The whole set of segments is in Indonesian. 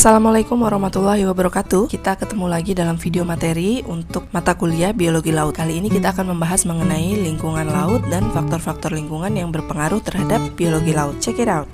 Assalamualaikum warahmatullahi wabarakatuh. Kita ketemu lagi dalam video materi untuk mata kuliah biologi laut. Kali ini kita akan membahas mengenai lingkungan laut dan faktor-faktor lingkungan yang berpengaruh terhadap biologi laut. Check it out.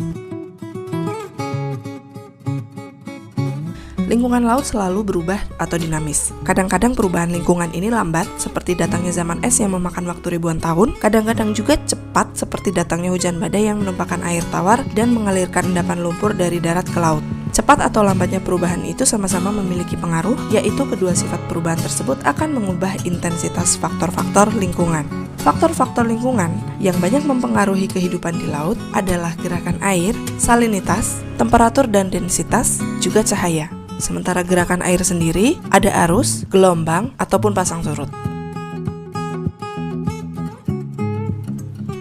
Lingkungan laut selalu berubah atau dinamis. Kadang-kadang perubahan lingkungan ini lambat, seperti datangnya zaman es yang memakan waktu ribuan tahun. Kadang-kadang juga cepat, seperti datangnya hujan badai yang menumpahkan air tawar dan mengalirkan endapan lumpur dari darat ke laut. Cepat atau lambatnya perubahan itu sama-sama memiliki pengaruh, yaitu kedua sifat perubahan tersebut akan mengubah intensitas faktor-faktor lingkungan. Faktor-faktor lingkungan yang banyak mempengaruhi kehidupan di laut adalah gerakan air, salinitas, temperatur dan densitas, juga cahaya. Sementara gerakan air sendiri ada arus, gelombang, ataupun pasang surut.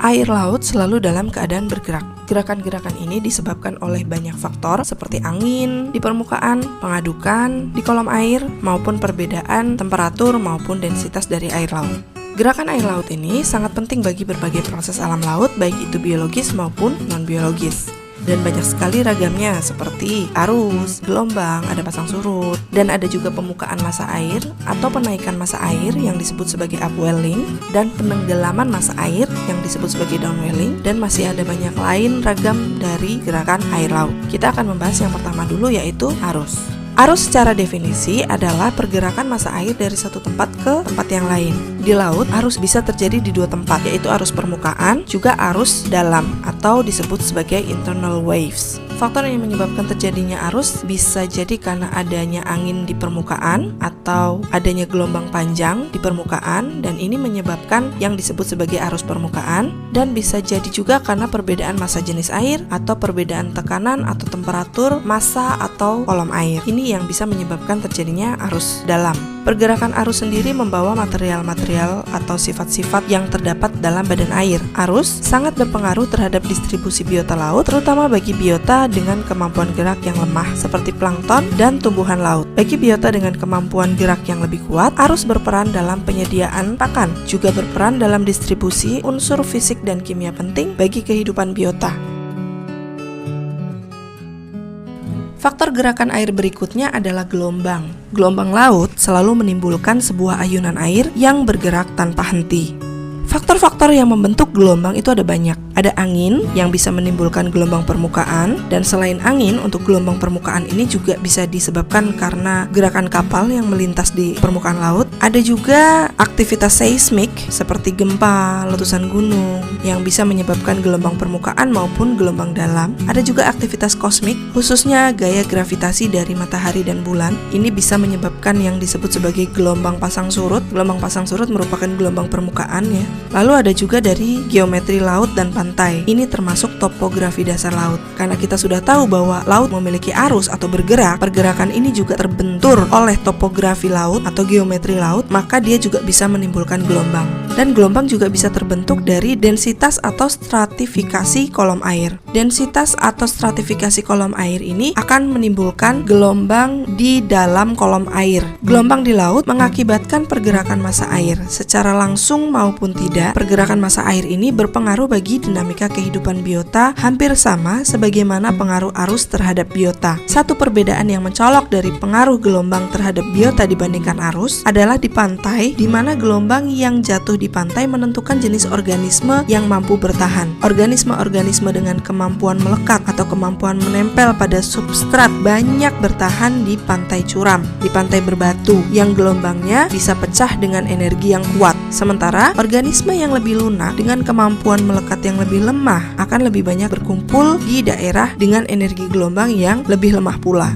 Air laut selalu dalam keadaan bergerak. Gerakan-gerakan ini disebabkan oleh banyak faktor seperti angin di permukaan, pengadukan di kolom air, maupun perbedaan temperatur maupun densitas dari air laut. Gerakan air laut ini sangat penting bagi berbagai proses alam laut, baik itu biologis maupun non-biologis. Dan banyak sekali ragamnya seperti arus, gelombang, ada pasang surut, dan ada juga pemukaan massa air atau penaikan massa air yang disebut sebagai upwelling, dan penenggelaman massa air yang disebut sebagai downwelling, dan masih ada banyak lain ragam dari gerakan air laut. Kita akan membahas yang pertama dulu, yaitu arus. Arus secara definisi adalah pergerakan massa air dari satu tempat ke tempat yang lain. Di laut, arus bisa terjadi di dua tempat, yaitu arus permukaan, juga arus dalam, atau disebut sebagai internal waves. Faktor yang menyebabkan terjadinya arus bisa jadi karena adanya angin di permukaan atau adanya gelombang panjang di permukaan, dan ini menyebabkan yang disebut sebagai arus permukaan, dan bisa jadi juga karena perbedaan massa jenis air atau perbedaan tekanan atau temperatur massa atau kolom air. Ini yang bisa menyebabkan terjadinya arus dalam. Pergerakan arus sendiri membawa material-material atau sifat-sifat yang terdapat dalam badan air. Arus sangat berpengaruh terhadap distribusi biota laut, terutama bagi biota dengan kemampuan gerak yang lemah seperti plankton dan tumbuhan laut. Bagi biota dengan kemampuan gerak yang lebih kuat, arus berperan dalam penyediaan pakan, juga berperan dalam distribusi unsur fisik dan kimia penting bagi kehidupan biota. Faktor gerakan air berikutnya adalah gelombang. Gelombang laut selalu menimbulkan sebuah ayunan air yang bergerak tanpa henti. Faktor-faktor yang membentuk gelombang itu ada banyak. Ada angin yang bisa menimbulkan gelombang permukaan, dan selain angin, untuk gelombang permukaan ini juga bisa disebabkan karena gerakan kapal yang melintas di permukaan laut. Ada juga aktivitas seismik seperti gempa, letusan gunung yang bisa menyebabkan gelombang permukaan maupun gelombang dalam. Ada juga aktivitas kosmik, khususnya gaya gravitasi dari matahari dan bulan. Ini bisa menyebabkan yang disebut sebagai gelombang pasang surut. Gelombang pasang surut merupakan gelombang permukaan ya. Lalu ada juga dari geometri laut dan pantai. Ini termasuk topografi dasar laut. Karena kita sudah tahu bahwa laut memiliki arus atau bergerak, pergerakan ini juga terbentur oleh topografi laut atau geometri laut, maka dia juga bisa menimbulkan gelombang. Dan gelombang juga bisa terbentuk dari densitas atau stratifikasi kolom air. Densitas atau stratifikasi kolom air ini akan menimbulkan gelombang di dalam kolom air. Gelombang di laut mengakibatkan pergerakan massa air. Secara langsung maupun tidak, pergerakan massa air ini berpengaruh bagi dinamika kehidupan biota hampir sama sebagaimana pengaruh arus terhadap biota. Satu perbedaan yang mencolok dari pengaruh gelombang terhadap biota dibandingkan arus adalah di pantai, di mana gelombang yang jatuh di pantai menentukan jenis organisme yang mampu bertahan. Organisme-organisme dengan kemampuan melekat atau kemampuan menempel pada substrat banyak bertahan di pantai curam, di pantai berbatu, yang gelombangnya bisa pecah dengan energi yang kuat. Sementara organisme yang lebih lunak dengan kemampuan melekat yang lebih lemah akan lebih banyak berkumpul di daerah dengan energi gelombang yang lebih lemah pula.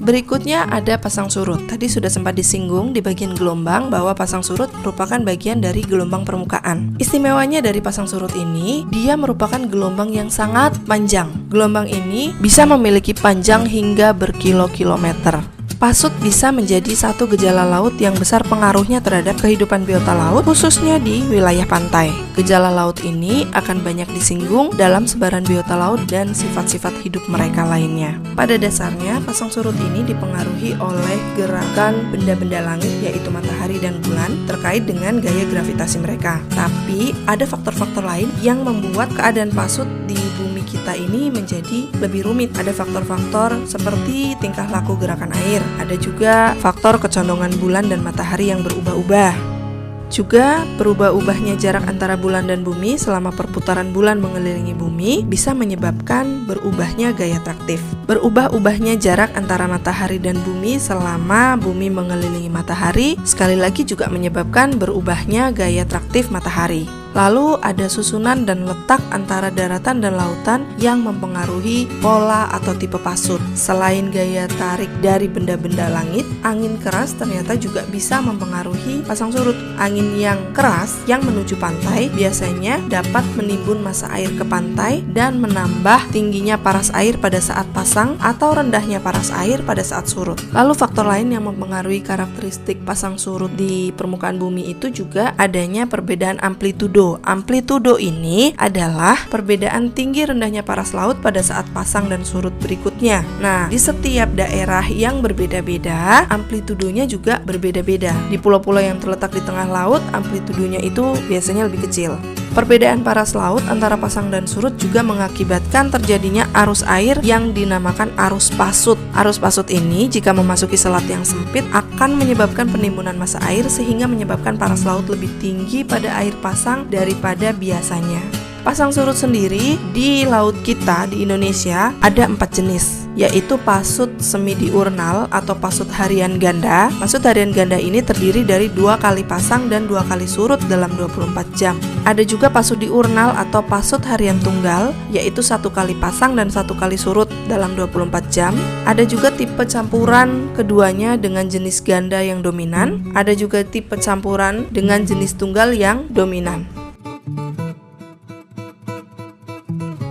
Berikutnya ada pasang surut. Tadi sudah sempat disinggung di bagian gelombang bahwa pasang surut merupakan bagian dari gelombang permukaan. Istimewanya dari pasang surut ini, dia merupakan gelombang yang sangat panjang. Gelombang ini bisa memiliki panjang hingga berkilo-kilometer. Pasut bisa menjadi satu gejala laut yang besar pengaruhnya terhadap kehidupan biota laut, khususnya di wilayah pantai. Gejala laut ini akan banyak disinggung dalam sebaran biota laut dan sifat-sifat hidup mereka lainnya. Pada dasarnya, pasang surut ini dipengaruhi oleh gerakan benda-benda langit, yaitu matahari dan bulan, terkait dengan gaya gravitasi mereka. Tapi, ada faktor-faktor lain yang membuat keadaan pasut di bumi kita ini menjadi lebih rumit. Ada faktor-faktor seperti tingkah laku gerakan air. Ada juga faktor kecondongan bulan dan matahari yang berubah-ubah. Juga berubah-ubahnya jarak antara bulan dan bumi selama perputaran bulan mengelilingi bumi bisa menyebabkan berubahnya gaya traktif. Berubah-ubahnya jarak antara matahari dan bumi selama bumi mengelilingi matahari sekali lagi juga menyebabkan berubahnya gaya traktif matahari. Lalu ada susunan dan letak antara daratan dan lautan yang mempengaruhi pola atau tipe pasut. Selain gaya tarik dari benda-benda langit, angin keras ternyata juga bisa mempengaruhi pasang surut. Angin yang keras yang menuju pantai biasanya dapat menimbun massa air ke pantai dan menambah tingginya paras air pada saat pasang atau rendahnya paras air pada saat surut. Lalu faktor lain yang mempengaruhi karakteristik pasang surut di permukaan bumi itu juga adanya perbedaan amplitudo. Amplitudo ini adalah perbedaan tinggi rendahnya paras laut pada saat pasang dan surut berikutnya. Nah, di setiap daerah yang berbeda-beda, amplitudonya juga berbeda-beda. Di pulau-pulau yang terletak di tengah laut, amplitudonya itu biasanya lebih kecil. Perbedaan paras laut antara pasang dan surut juga mengakibatkan terjadinya arus air yang dinamakan arus pasut. Arus pasut ini jika memasuki selat yang sempit akan menyebabkan penimbunan massa air sehingga menyebabkan paras laut lebih tinggi pada air pasang daripada biasanya. Pasang surut sendiri di laut kita di Indonesia ada 4 jenis, yaitu pasut semi-diurnal atau pasut harian ganda. Pasut harian ganda ini terdiri dari 2 kali pasang dan 2 kali surut dalam 24 jam. Ada juga pasut diurnal atau pasut harian tunggal, yaitu 1 kali pasang dan 1 kali surut dalam 24 jam. Ada juga tipe campuran keduanya dengan jenis ganda yang dominan. Ada juga tipe campuran dengan jenis tunggal yang dominan.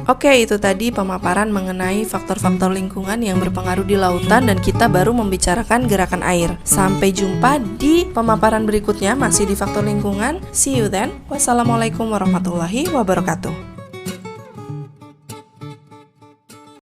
Oke, itu tadi pemaparan mengenai faktor-faktor lingkungan yang berpengaruh di lautan dan kita baru membicarakan gerakan air. Sampai jumpa di pemaparan berikutnya masih di faktor lingkungan. See you then. Wassalamualaikum warahmatullahi wabarakatuh.